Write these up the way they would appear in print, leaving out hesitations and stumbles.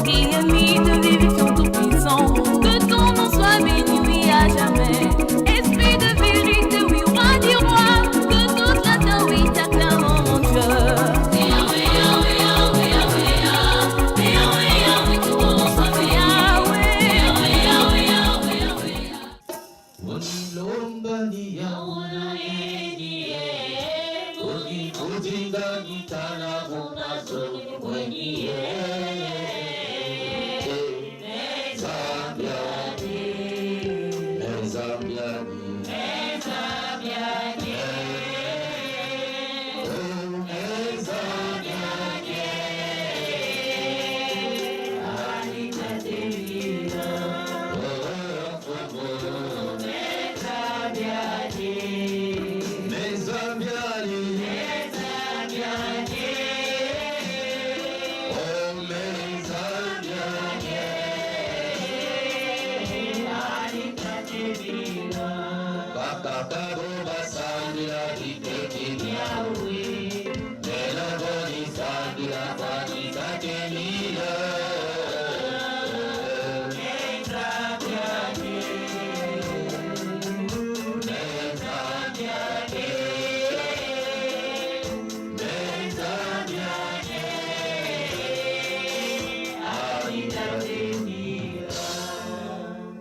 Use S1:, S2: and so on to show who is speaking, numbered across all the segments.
S1: qui est mis de vivre tout-puissant. Que ton nom soit béni, oui, à jamais. Esprit de vérité, oui, roi du roi. Que toute la terre, oui, t'acclame, mon Dieu.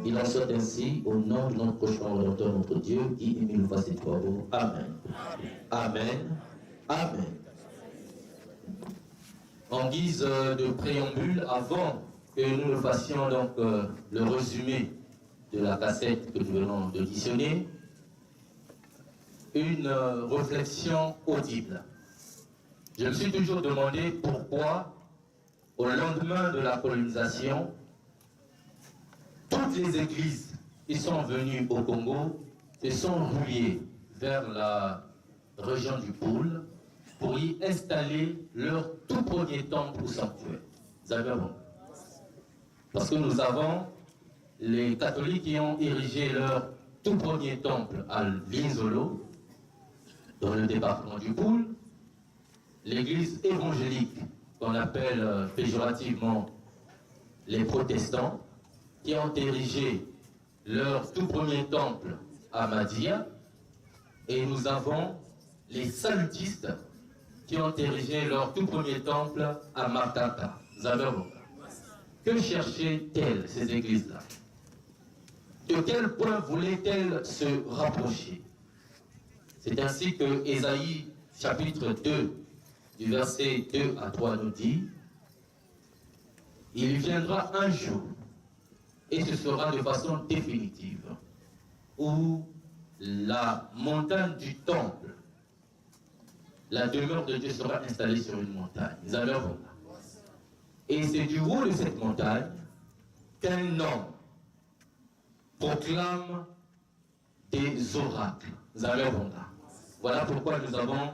S2: Il en soit ainsi au nom de notre prochain Rédempteur, notre Dieu, qui est mille fois ses travaux. Amen. Amen. Amen. En guise de préambule, avant que nous ne fassions donc le résumé de la cassette que nous venons d'auditionner, une réflexion audible. Je me suis toujours demandé pourquoi, au lendemain de la colonisation, toutes les églises qui sont venues au Congo se sont ruées vers la région du Pôle pour y installer leur tout premier temple ou sanctuaire. Vous avez raison. Parce que nous avons les catholiques qui ont érigé leur tout premier temple à Linzolo, dans le département du Pôle, l'église évangélique qu'on appelle péjorativement les protestants, qui ont érigé leur tout premier temple à Madia, et nous avons les salutistes qui ont érigé leur tout premier temple à Matata. Que cherchaient-elles, ces églises-là? De quel point voulaient-elles se rapprocher? C'est ainsi que Ésaïe, chapitre 2, du verset 2 à 3 nous dit: il viendra un jour, et ce sera de façon définitive, où la montagne du temple, la demeure de Dieu sera installée sur une montagne. Et c'est du haut de cette montagne qu'un homme proclame des oracles. Voilà pourquoi nous avons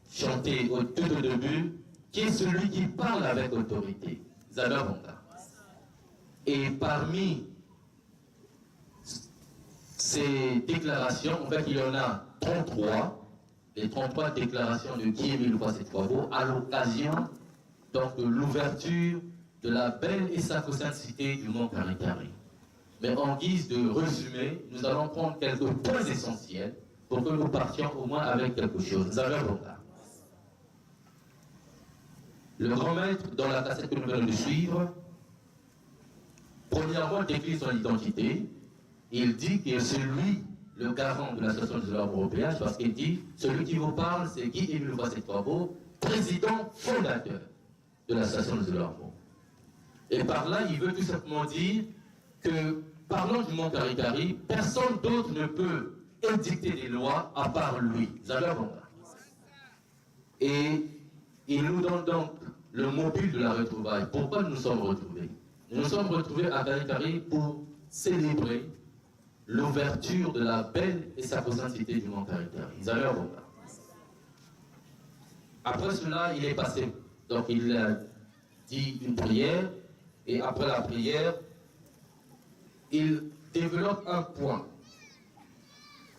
S2: chanté au tout au début, qui est celui qui parle avec autorité. Et parmi ces déclarations, en fait, il y en a 33, les 33 déclarations de Guy Émile Boisset-Travaux à l'occasion donc de l'ouverture de la belle et sacro-sainte cité du Mont Caricari. Mais en guise de résumé, nous allons prendre quelques points essentiels pour que nous partions au moins avec quelque chose. Vous avez regard. Le grand maître, dans la cassette que nous venons de suivre, premièrement, décline son identité. Il dit que c'est lui le garant de l'association des Arabes européens, parce qu'il dit, celui qui vous parle, c'est Guy Émile Boisset-Travaux, président fondateur de l'association des Arabes. Et par là, il veut tout simplement dire que, parlant du Mont Caricari, personne d'autre ne peut édicter des lois à part lui. Vous avez raison. Et il nous donne donc le mobile de la retrouvaille. Pourquoi nous nous sommes retrouvés? Nous nous sommes retrouvés à Caricari pour célébrer l'ouverture de la belle et sacro-sainte cité du Mont Caricari. Vous avez raison. Après cela, il est passé. Donc il a dit une prière, et après la prière, il développe un point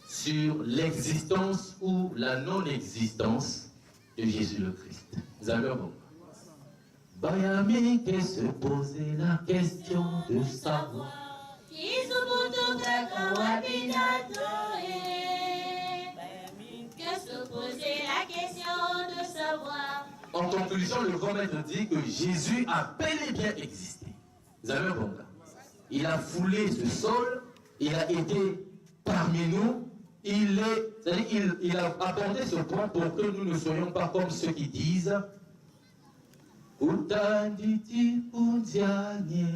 S2: sur l'existence ou la non-existence de Jésus le Christ. Vous avez raison. Bayami qui se posait la question de savoir.
S1: Que se poser la question de savoir.
S2: En conclusion, le grand maître dit que Jésus a bel et bien existé. Vous avez un bon cas. Il a foulé ce sol, il a été parmi nous, il a apporté ce point pour que nous ne soyons pas comme ceux qui disent Utanditi Pundianye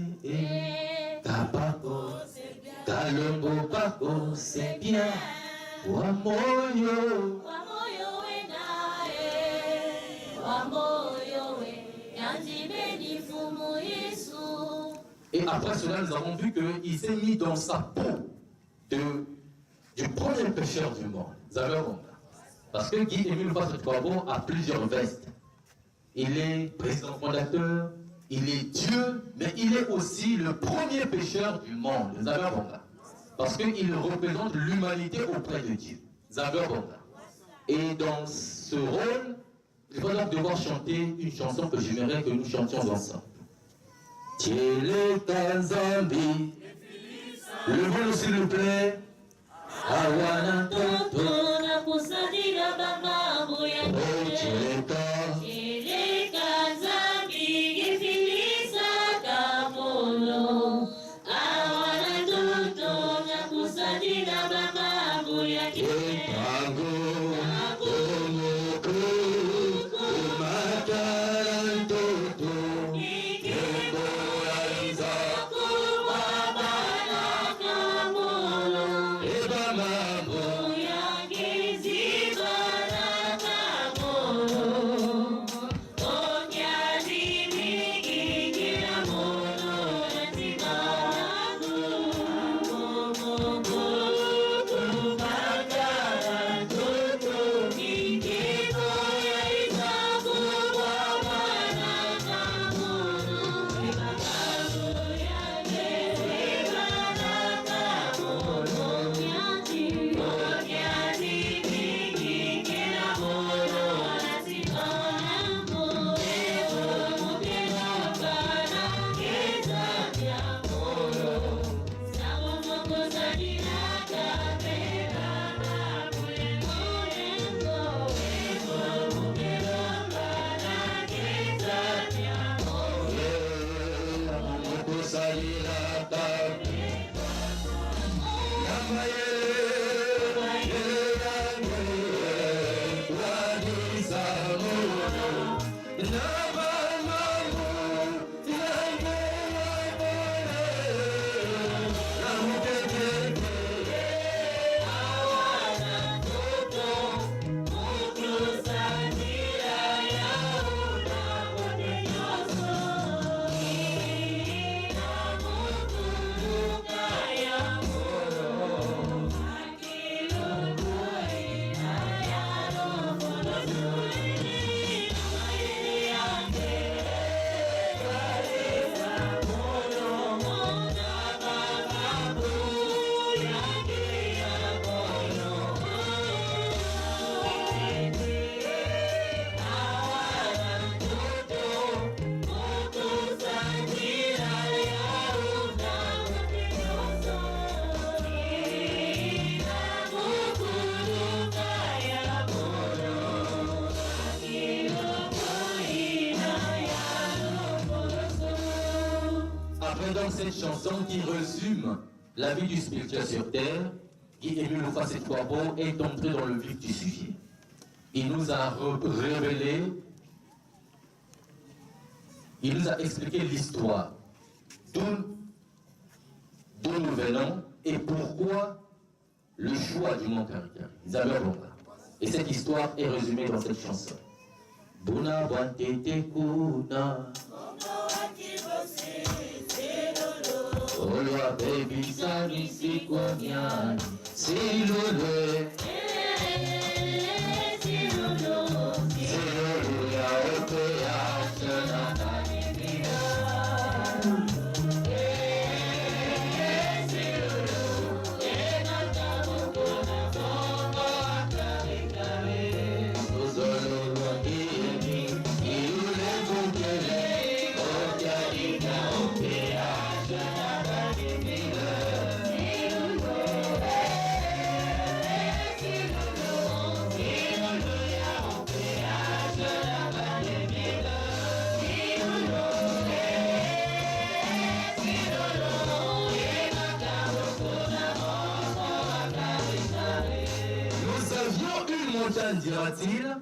S2: Kabako Kalombo Bako c'est bien Wamoyo Et après cela, nous avons vu qu'il s'est mis dans sa peau du premier pécheur du monde. Vous avez compris? Parce que Guy-Émile Fasse-Kwabo a plusieurs vestes. Il est président fondateur, il est Dieu, mais il est aussi le premier pécheur du monde. Vous avez compris? Parce qu'il représente l'humanité auprès de Dieu. Vous avez compris? Et dans ce rôle, je vais donc devoir chanter une chanson que j'aimerais que nous chantions ensemble. Tchele Kanzambi, levez-le s'il vous plaît. Awana Toto,
S1: Tchele Kanzambi, Gefilisa Kamono, Awana Toto, Nakusadina Baba Boya Kepango,
S2: cette chanson qui résume la vie du spirituel sur terre, Guy-Émile Fasse-Kwabo est entré dans le vif du sujet. Il nous a révélé, il nous a expliqué l'histoire, d'où nous venons et pourquoi le choix du Mont Karikari. Et cette histoire est résumée dans cette chanson. Buna Wantete Kuna Olwa baby sani sikonyani silule silule ya ope ya chana kanimina silule enata mukona zonga karikare uzolo wakini ilule mukele montagne, dira-t-il,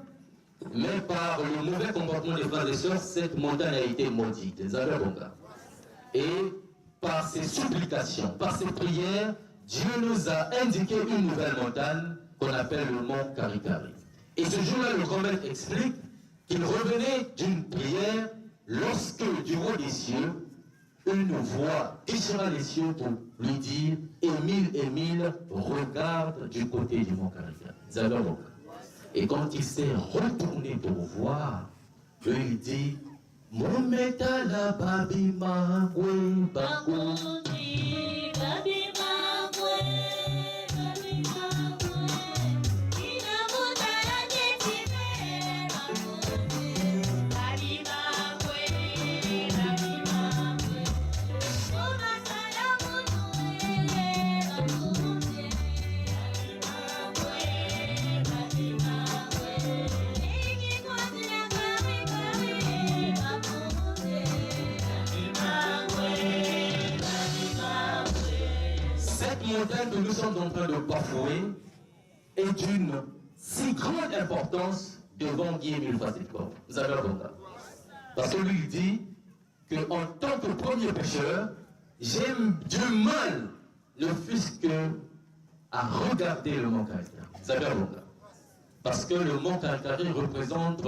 S2: mais par le mauvais comportement des frères et sœurs, cette montagne a été maudite. Et par ses supplications, par ses prières, Dieu nous a indiqué une nouvelle montagne qu'on appelle le mont Karikari. Et ce jour-là, le grand maître explique qu'il revenait d'une prière lorsque du haut des cieux, une voix déchira les cieux pour lui dire « Émile, regarde du côté du mont Karikari. » Et quand il s'est retourné pour voir, il dit « Mon métal à Babima, montagne que nous sommes en train de bafouer est d'une si grande importance devant Guy-Émile Fassitko. Vous avez compris? Parce que lui il dit qu'en tant que premier pécheur, j'ai du mal, ne fût-ce que à regarder le mont Karikari. Vous avez compris? Parce que le mont Karikari représente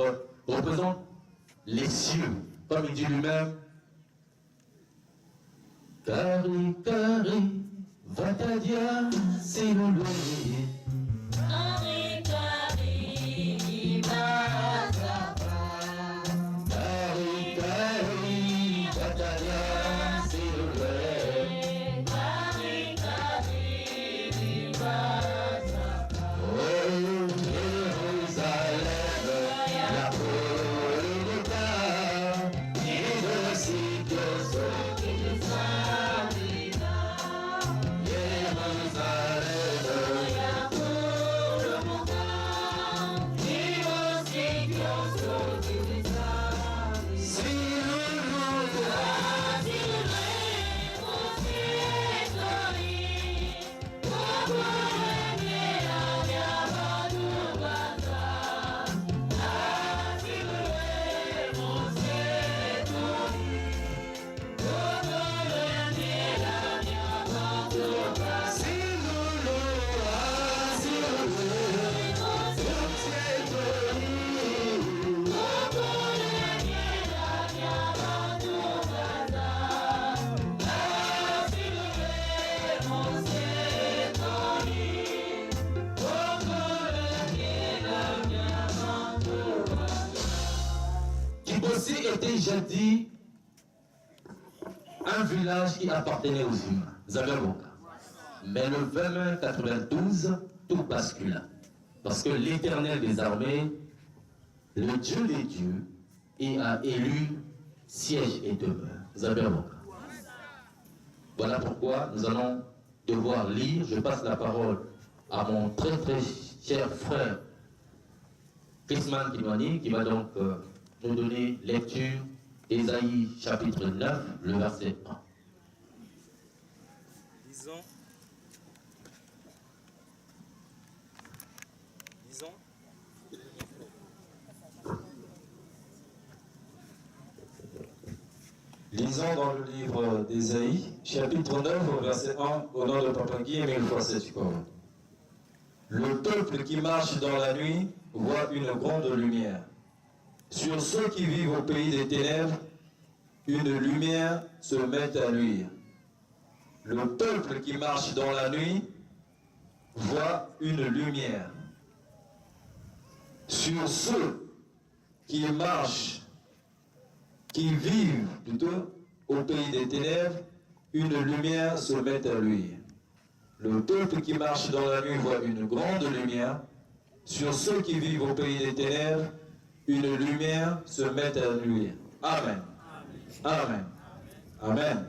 S2: les cieux, comme il dit lui-même. Karikari. Vatadia, c'est le loyer. Kari, kari, Bazapa. Kari, kari, Vatadia, c'est le loyer. Kari, kari, Bazapa. Oh, Jérusalem, la Polita, et le Sikioso, qui nous était jadis un village qui appartenait aux humains, Zagaboka. Mais le 20 mai 92, tout bascula. Parce que l'Éternel des armées, le Dieu des dieux, y a élu siège et demeure, Zagaboka. Voilà pourquoi nous allons devoir lire. Je passe la parole à mon très très cher frère Chrisman Kimani, qui va donc nous donner lecture d'Ésaïe chapitre 9, le verset 1.
S3: Lisons dans le livre d'Ésaïe, chapitre 9, verset 1, au nom de Papa Guy-Émile Fassitko. Le peuple qui marche dans la nuit voit une grande lumière. Sur ceux qui vivent au pays des ténèbres, une lumière se met à luire. Le peuple qui marche dans la nuit voit une lumière. Sur ceux qui marchent, qui vivent plutôt au pays des ténèbres, une lumière se met à luire. Le peuple qui marche dans la nuit voit une grande lumière. Sur ceux qui vivent au pays des ténèbres, une lumière se met à luire. Amen. Amen. Amen.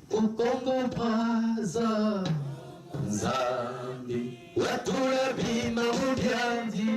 S2: Ukongo braza Nzambi Watula bima mubyandi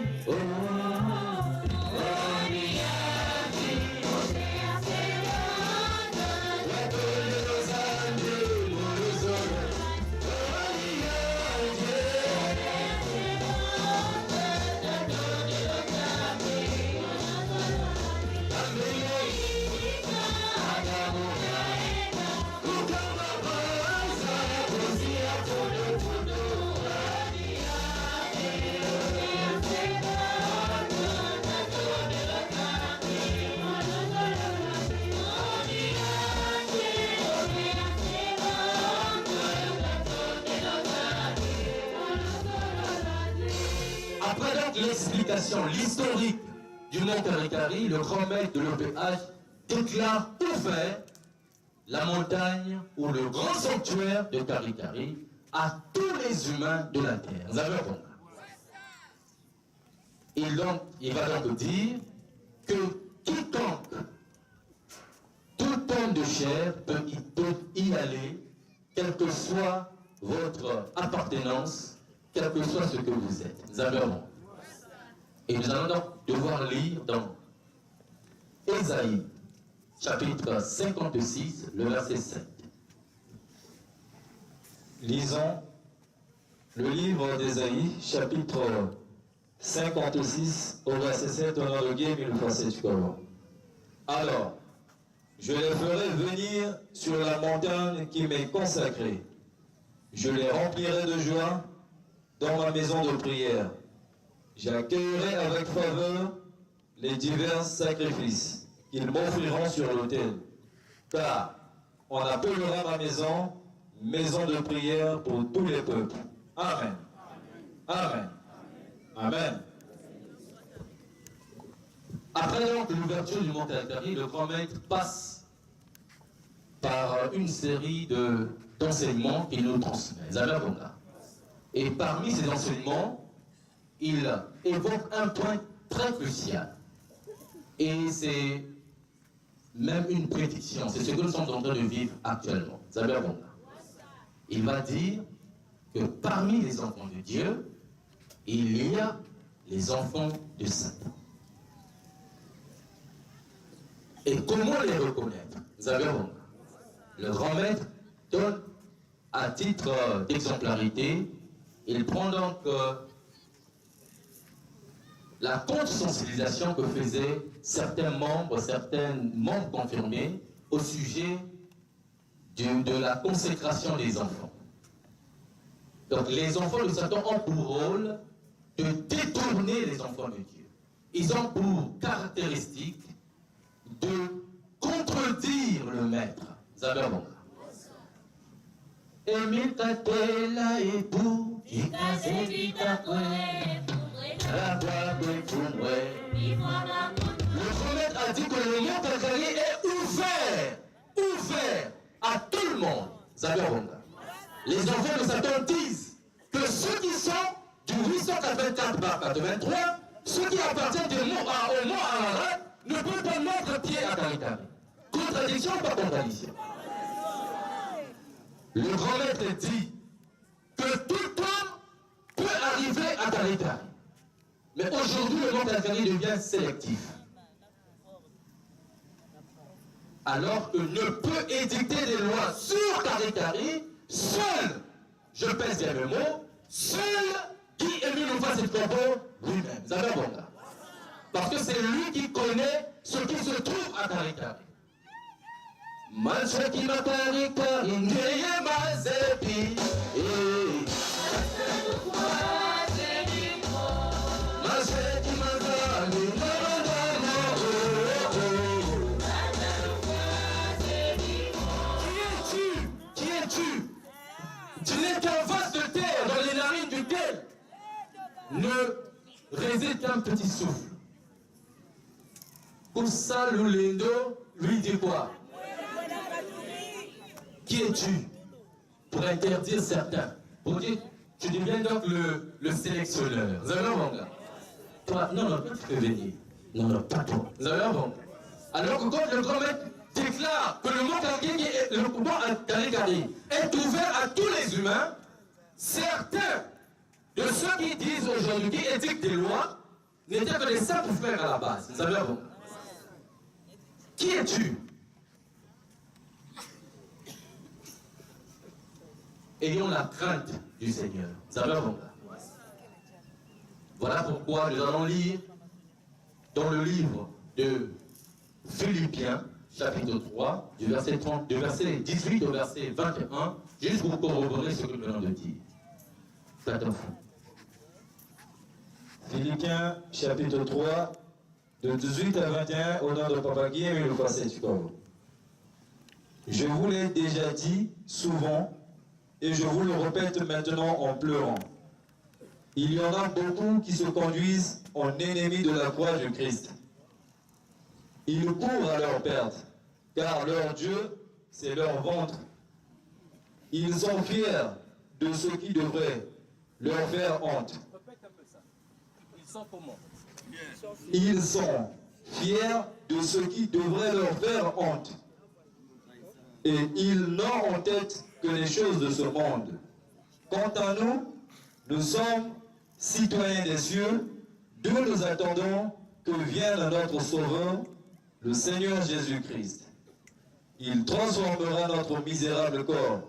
S2: l'explication, l'historique du mont Karikari, le grand maître de l'OPH déclare ouvert la montagne ou le grand sanctuaire de Karikari à tous les humains de la terre. Vous avez compris? Il va donc dire que quiconque, tout homme de chair peut y aller, quelle que soit votre appartenance, quel que soit ce que vous êtes. Vous avez compris? Et nous allons donc devoir lire dans Ésaïe, chapitre 56, le verset 7.
S3: Lisons le livre d'Ésaïe, chapitre 56, au verset 7, au nom de Dieu, 1000 fois 7 Coran. Alors, je les ferai venir sur la montagne qui m'est consacrée. Je les remplirai de joie dans ma maison de prière. J'accueillerai avec faveur les divers sacrifices qu'ils m'offriront sur l'autel. Car on appellera ma maison maison de prière pour tous les peuples. Amen. Amen. Amen.
S2: Après donc l'ouverture du mont Karikari, le grand maître passe par une série d'enseignements qu'il nous transmet. Et parmi ces enseignements, il évoque un point très crucial. Et c'est même une prédiction. C'est ce que nous sommes en train de vivre actuellement. Il va dire que parmi les enfants de Dieu, il y a les enfants de Satan. Et comment les reconnaître? Le grand maître donne à titre d'exemplarité, il prend donc la contre-sensibilisation que faisaient certains membres confirmés au sujet de la consécration des enfants. Donc les enfants de Satan ont pour rôle de détourner les enfants de Dieu. Ils ont pour caractéristique de contredire le maître. Vous avez un bon. Le prophète a dit que le mont Karikari est ouvert à tout le monde. Vous avez un bon. Les enfants de Satan disent que ceux qui sont du 884 par 83, ceux qui appartiennent au mont Ararat, ne peuvent pas mettre pied à Karikari. Contradiction ou pas contradiction? Le grand maître dit que tout homme peut arriver à Karikari. Mais aujourd'hui, le mont Karikari devient sélectif. Alors que ne peut édicter des lois sur Karikari, seul, je pèse bien le mot, seul Guy Émile Houphouët-Boigny lui-même. Vous avez un bon gars. Parce que c'est lui qui connaît ce qui se trouve à Karikari. Manche qui m'a Karikari, n'ayez ma zépi. Qui es-tu? Tu n'es qu'un vase de terre dans les narines duquel ne réside qu'un petit souffle. Oussa Lulendo lui dit quoi? Qui es-tu? Pour interdire certains. Pour dire, tu deviens donc le sélectionneur. Vous avez un bon gars? Toi, non, toi tu peux venir. Non, pas toi. Vous avez un bon gars? Alors que quand le grand maître déclare que le mont Karikari est ouvert à tous les humains, certains de ceux qui disent aujourd'hui, qui édictent des lois, n'étaient que des simples frères à la base. Vous avez un bon gars? Qui es-tu? Ayons la crainte du Seigneur. Vous avez un bon gars? Voilà pourquoi nous allons lire dans le livre de Philippiens, chapitre 3, du verset 18 au verset 21, juste pour corroborer ce que nous venons de dire. Faites attention.
S3: Philippiens, chapitre 3, de 18 à 21, au nom de Papa Guy et le verset du corps. Je vous l'ai déjà dit souvent, et je vous le répète maintenant en pleurant. Il y en a beaucoup qui se conduisent en ennemis de la croix du Christ. Ils courent à leur perte, car leur Dieu, c'est leur ventre. Ils sont fiers de ce qui devrait leur faire honte.
S4: Répète un peu ça. Ils sont comment?
S3: Ils sont fiers de ce qui devrait leur faire honte. Et ils n'ont en tête que les choses de ce monde. Quant à nous, nous sommes citoyens des cieux, d'où nous attendons que vienne notre Sauveur, le Seigneur Jésus-Christ. Il transformera notre misérable corps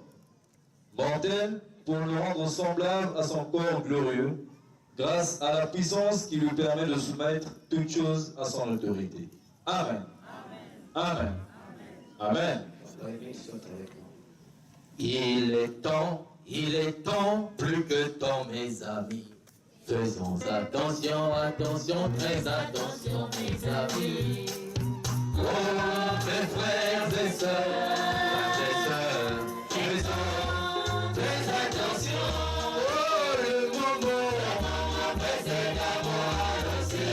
S3: mortel pour le rendre semblable à son corps glorieux, grâce à la puissance qui lui permet de soumettre toutes choses à son autorité. Amen. Amen. Amen.
S2: Il est temps, plus que temps, mes amis. Faisons attention, attention, très attention, mes amis. Oh, mes frères et sœurs, faisons très attention. Oh, le moment pressé d'avoir annoncé.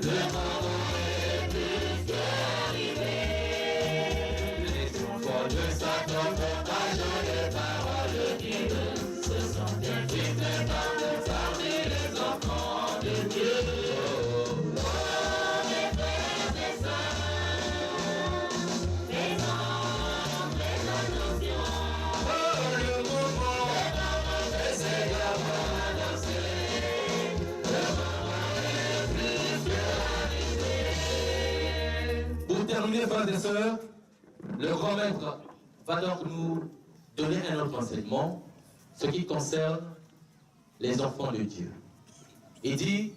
S2: Le moment est plus qu'arrivé. Les enfants de Satan font agir les paroles qui se sont infiltrées parmi les enfants de Dieu. Frères et sœurs, le grand maître va donc nous donner un autre enseignement, ce qui concerne les enfants de Dieu. Il dit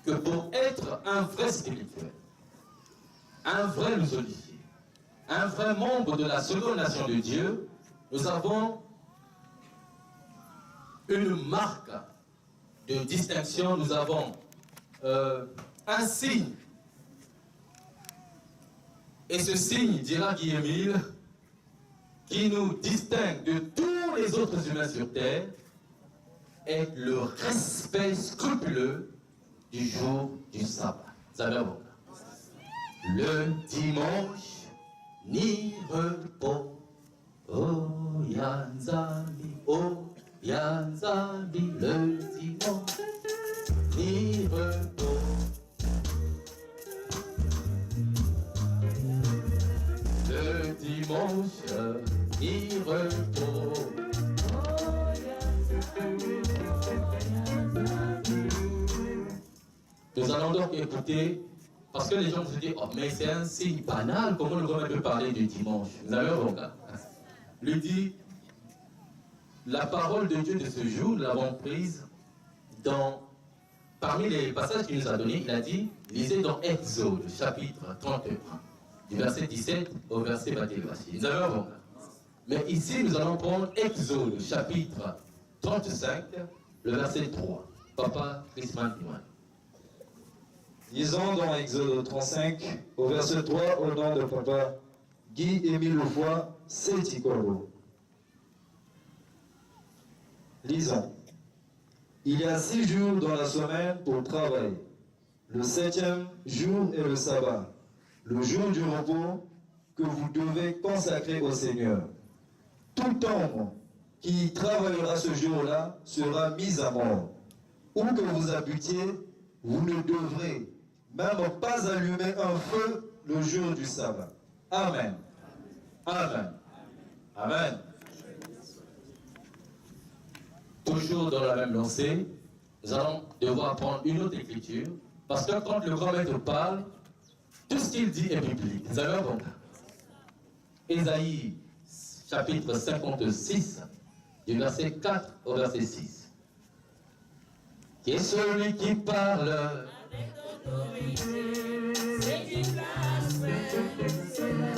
S2: que pour être un vrai spirituel, un vrai lusolifié, un vrai membre de la seconde nation de Dieu, nous avons une marque de distinction, nous avons un signe. Et ce signe, dira Guillemille, qui nous distingue de tous les autres humains sur terre, est le respect scrupuleux du jour du sabbat. Le dimanche, ni repos. Oh, Yanzami, le dimanche, ni repos. Le dimanche, ni repos. Nous allons donc écouter, parce que les gens se disent, oh mais c'est un signe banal, comment le grand peut parler du dimanche? Vous avez un bon gars. Lui dit, la parole de Dieu de ce jour, nous l'avons prise parmi les passages qu'il nous a donnés, il a dit, lisez dans Exode, chapitre 31. Du verset 17 au verset 21. Nous avons un bon gars. Mais ici, nous allons prendre Exode, chapitre 35, le verset 3. Papa Christman Diwan.
S3: Lisons dans Exode 35, au verset 3, au nom de Papa Guy-Émile Lefoy, Sétikoro. Lisons. Il y a 6 jours dans la semaine pour travailler. Le 7e jour est le sabbat, le jour du repos que vous devez consacrer au Seigneur. Tout homme qui travaillera ce jour-là sera mis à mort. Où que vous habitiez, vous ne devrez même pas allumer un feu le jour du sabbat. Amen. Amen. Amen.
S2: Toujours dans la même lancée, nous allons devoir prendre une autre écriture, parce que quand le grand maître parle, tout ce qu'il dit est biblique. Vous avez un bon cas. Ésaïe, chapitre 56, du verset 4 au verset 6. Qui est celui qui parle avec autorité, c'est qui blasphème, c'est la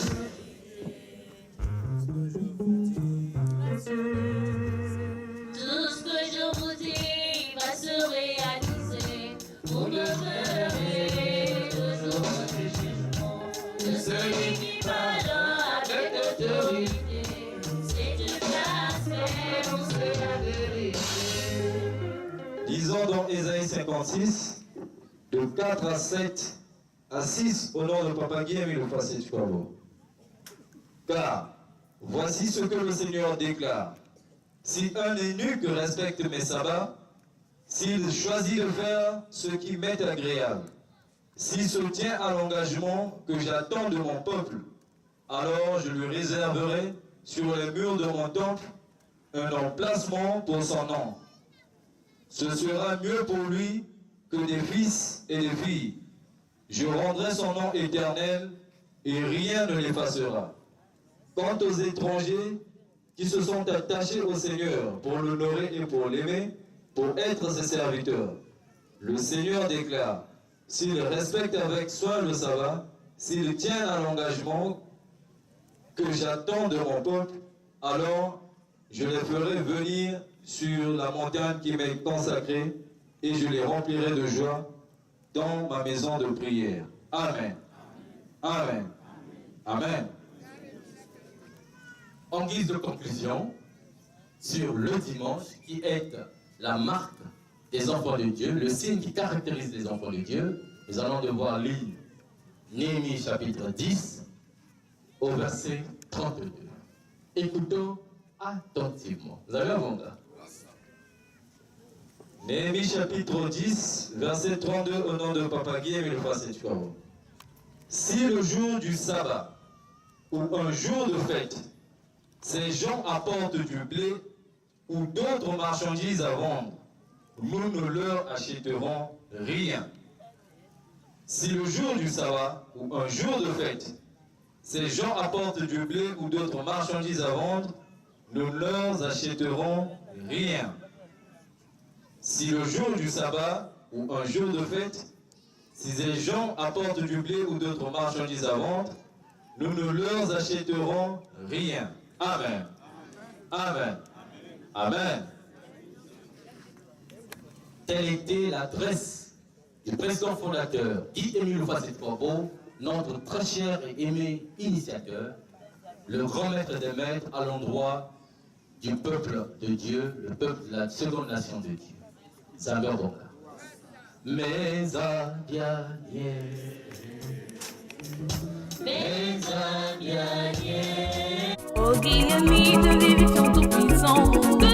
S1: Tout ce que je vous dis va se réaliser. Vous me verrez toujours du jugement de celui qui parle avec autorité. C'est du blasphème, c'est la vérité.
S3: Lisons dans Ésaïe 56, de 4 à 7 à 6, au nom de Papa Guillaume et le passé du Corbeau. Car, voici ce que le Seigneur déclare. Si un eunuque respecte mes sabbats, s'il choisit de faire ce qui m'est agréable, s'il se tient à l'engagement que j'attends de mon peuple, alors je lui réserverai sur les murs de mon temple un emplacement pour son nom. Ce sera mieux pour lui que des fils et des filles. Je rendrai son nom éternel et rien ne l'effacera. Quant aux étrangers qui se sont attachés au Seigneur pour l'honorer et pour l'aimer, pour être ses serviteurs, le Seigneur déclare, s'il respecte avec soin le sabbat, s'il tient à l'engagement que j'attends de mon peuple, alors je les ferai venir sur la montagne qui m'est consacrée et je les remplirai de joie dans ma maison de prière. Amen. Amen. Amen.
S2: En guise de conclusion, sur le dimanche, qui est la marque des enfants de Dieu, le signe qui caractérise les enfants de Dieu, nous allons devoir lire Néhémie chapitre 10 au verset 32. Écoutons attentivement. Vous avez un bon gars?
S3: Néhémie chapitre 10, verset 32, au nom de Papa Guillaume et le passé du Corbeau. Si le jour du sabbat ou un jour de fête, ces gens apportent du blé ou d'autres marchandises à vendre, nous ne leur achèterons rien. Si le jour du sabbat ou un jour de fête, ces gens apportent du blé ou d'autres marchandises à vendre, nous ne leur achèterons rien. Si le jour du sabbat ou un jour de fête, si ces gens apportent du blé ou d'autres marchandises à vendre, nous ne leur achèterons rien. Amen. Amen. Amen.
S2: Telle était l'adresse du président fondateur Guy-Émile Facette-Corbeau, notre très cher et aimé initiateur, le grand maître des maîtres à l'endroit du peuple de Dieu, le peuple de la seconde nation de Dieu. Samuel Bonga. Mais à bien
S1: Au Guillaume de Vivifiant tout puissant.